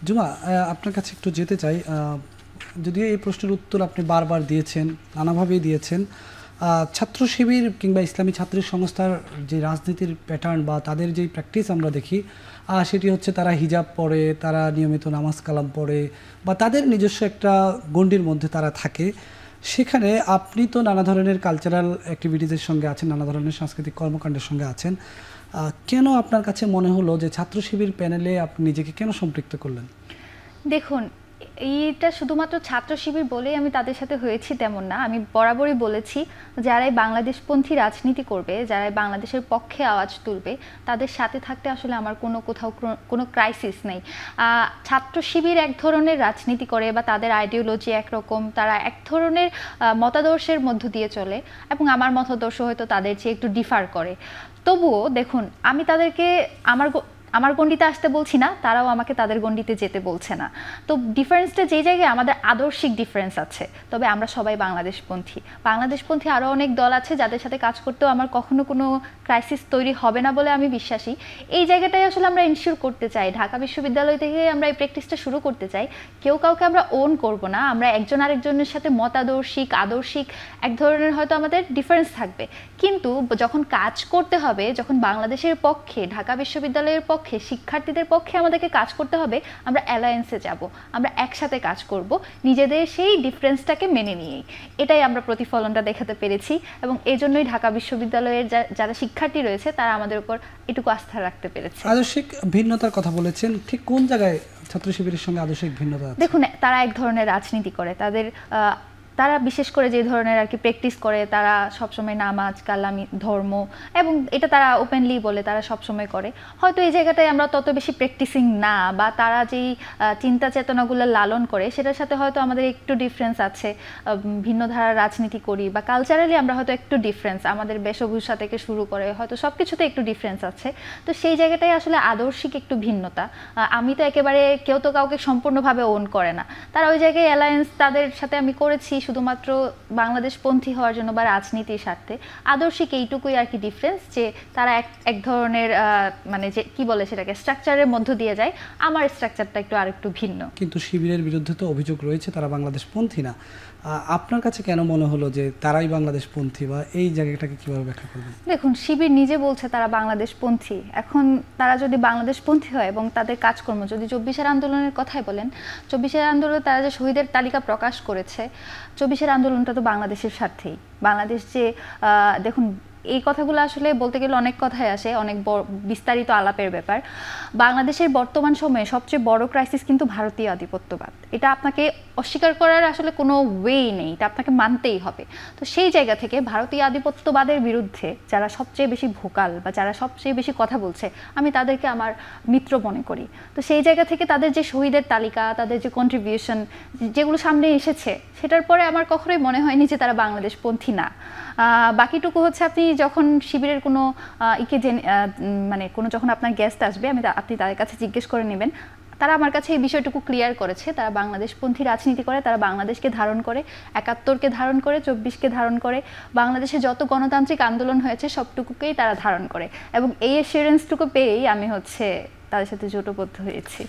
জুমা, আপনার কাছে একটু যেতে চাই। যদিও এই প্রশ্নের উত্তর আপনি বারবার দিয়েছেন, নানাভাবেই দিয়েছেন। ছাত্র শিবির কিংবা ইসলামী ছাত্রী সংস্থার যে রাজনীতির প্যাটার্ন বা তাদের যেই প্র্যাকটিস আমরা দেখি, সেটি হচ্ছে তারা হিজাব পরে, তারা নিয়মিত নামাজ কালাম পড়ে, বা তাদের নিজস্ব একটা গণ্ডির মধ্যে তারা থাকে। সেখানে আপনি তো নানা ধরনের কালচারাল অ্যাক্টিভিটিসের সঙ্গে আছেন, নানা ধরনের সাংস্কৃতিক কর্মকাণ্ডের সঙ্গে আছেন। কেন আপনার কাছে মনে হলো যে ছাত্র শিবির প্যানেলে আপনি নিজেকে কেন সম্পৃক্ত করলেন? দেখুন, এইটা শুধুমাত্র ছাত্র শিবির বলেই আমি তাদের সাথে হয়েছি তেমন না। আমি বরাবরই বলেছি, যারাই বাংলাদেশপন্থী রাজনীতি করবে, যারাই বাংলাদেশের পক্ষে আওয়াজ তুলবে, তাদের সাথে থাকতে আসলে আমার কোথাও কোনো ক্রাইসিস নেই। ছাত্র শিবির এক ধরনের রাজনীতি করে বা তাদের আইডিওলজি একরকম, তারা এক ধরনের মতাদর্শের মধ্য দিয়ে চলে, এবং আমার মতাদর্শ হয়তো তাদের চেয়ে একটু ডিফার করে। তবুও দেখুন, আমি তাদেরকে আমার গণ্ডিতে আসতে বলছি না, তারাও আমাকে তাদের গণ্ডিতে যেতে বলছে না। তো ডিফারেন্সটা যেই জায়গায়, আমাদের আদর্শিক ডিফারেন্স আছে, তবে আমরা সবাই বাংলাদেশপন্থী আরও অনেক দল আছে যাদের সাথে কাজ করতেও আমার কখনো কোনো ক্রাইসিস তৈরি হবে না বলে আমি বিশ্বাসী। এই জায়গাটাই আসলে আমরা ইনশিওর করতে চাই। ঢাকা বিশ্ববিদ্যালয় থেকে আমরা এই প্র্যাকটিসটা শুরু করতে চাই। কেউ কাউকে আমরা ওন করব না, আমরা একজন আরেকজনের সাথে আদর্শিক এক ধরনের হয়তো আমাদের ডিফারেন্স থাকবে, কিন্তু যখন কাজ করতে হবে, যখন বাংলাদেশের পক্ষে, ঢাকা বিশ্ববিদ্যালয়ের পক্ষে, শিক্ষার্থীদের পক্ষে আমাদেরকে কাজ করতে হবে, আমরা অ্যালায়েন্সে যাব, আমরা একসাথে কাজ করব, নিজেদের সেই ডিফারেন্সটাকে মেনে নিয়েই। এটাই আমরা প্রতিফলনটা দেখাতে পেরেছি, এবং এজন্যই ঢাকা বিশ্ববিদ্যালয়ের যারা শিক্ষার্থী রয়েছে তারা আমাদের উপর এটুকু আস্থা রাখতে পেরেছে। আদর্শিক ভিন্নতার কথা বলেছেন, ঠিক কোন জায়গায় ছাত্র শিবিরের সঙ্গে আদর্শিক ভিন্নতা আছে? দেখুন, তারা এক ধরনের রাজনীতি করে, তারা বিশেষ করে যে ধরনের আর কি প্র্যাকটিস করে, তারা সবসময় নামাজ কালাম ধর্ম, এবং এটা তারা ওপেনলি বলে তারা সবসময় করে। হয়তো এই জায়গাটায় আমরা তত বেশি প্র্যাকটিসিং না, বা তারা যেই চিন্তা চেতনাগুলো লালন করে সেটার সাথে হয়তো আমাদের একটু ডিফারেন্স আছে। ভিন্ন ধারার রাজনীতি করি, বা কালচারালি আমরা হয়তো একটু ডিফারেন্স, আমাদের বেশভূষা থেকে শুরু করে হয়তো সব কিছুতে একটু ডিফারেন্স আছে। তো সেই জায়গাটাই আসলে আদর্শিক একটু ভিন্নতা। আমি তো একেবারে, কেউ তো কাউকে সম্পূর্ণভাবে ওন করে না, তারা ওই জায়গায় অ্যালায়েন্স তাদের সাথে আমি করেছি শুধুমাত্র বাংলাদেশপন্থী হওয়ার জন্য বা রাজনীতির স্বার্থে। আদর্শিক এইটুকুই আর কি ডিফারেন্স, যে তারা এক ধরনের মানে যে কি বলে সেটাকে, স্ট্রাকচারের মধ্য দিয়ে যায়। আমার স্ট্রাকচারটা আরেকটু ভিন্ন। কিন্তু শিবিরের বিরুদ্ধে তো অভিযোগ রয়েছে তারা বাংলাদেশপন্থী না। আপনার কাছে কেন মনে হলো যে তারাই বাংলাদেশপন্থী, বা এই জায়গাটাকে কিভাবে ব্যাখ্যা করবেন? দেখুন, শিবির নিজে বলছে তারা বাংলাদেশপন্থী। এখন তারা যদি বাংলাদেশপন্থী হয় এবং তাদের কাজকর্ম যদি 24-এর আন্দোলনের কথাই বলেন, 24-এর আন্দোলনে তারা যে শহীদের তালিকা প্রকাশ করেছে, 24-এর আন্দোলনটা তো বাংলাদেশের স্বার্থেই। বাংলাদেশ যে, দেখুন, এই কথাগুলো আসলে বলতে গেলে অনেক কথাই আসে, অনেক বিস্তারিত আলাপের ব্যাপার। বাংলাদেশের বর্তমান সময়ে সবচেয়ে বড় ক্রাইসিস কিন্তু ভারতীয় আধিপত্যবাদ। এটা আপনাকে অস্বীকার করার আসলে কোনো ওয়েই নেই, এটা আপনাকে মানতেই হবে। তো সেই জায়গা থেকে ভারতীয় আধিপত্যবাদের বিরুদ্ধে যারা সবচেয়ে বেশি ভোকাল, বা যারা সবচেয়ে বেশি কথা বলছে, আমি তাদেরকে আমার মিত্র মনে করি। তো সেই জায়গা থেকে তাদের যে শহীদের তালিকা, তাদের যে কন্ট্রিবিউশন যেগুলো সামনে এসেছে, সেটার পরে আমার কখনোই মনে হয়নি যে তারা বাংলাদেশপন্থী না। বাকিটুকু হচ্ছে, আপনি যখন শিবিরের কোনো মানে কোনো যখন আপনার গেস্ট আসবে, আপনি তাদের কাছে জিজ্ঞেস করে নেবেন। তারা আমার কাছে এই বিষয়টুকু ক্লিয়ার করেছে, তারা বাংলাদেশপন্থী রাজনীতি করে, তারা বাংলাদেশকে ধারণ করে, 71-কে ধারণ করে, 24-কে ধারণ করে, বাংলাদেশে যত গণতান্ত্রিক আন্দোলন হয়েছে সবটুকুকেই তারা ধারণ করে, এবং এই অ্যাসিওরেন্সটুকু পেয়েই আমি তাদের সাথে জোটবদ্ধ হয়েছি।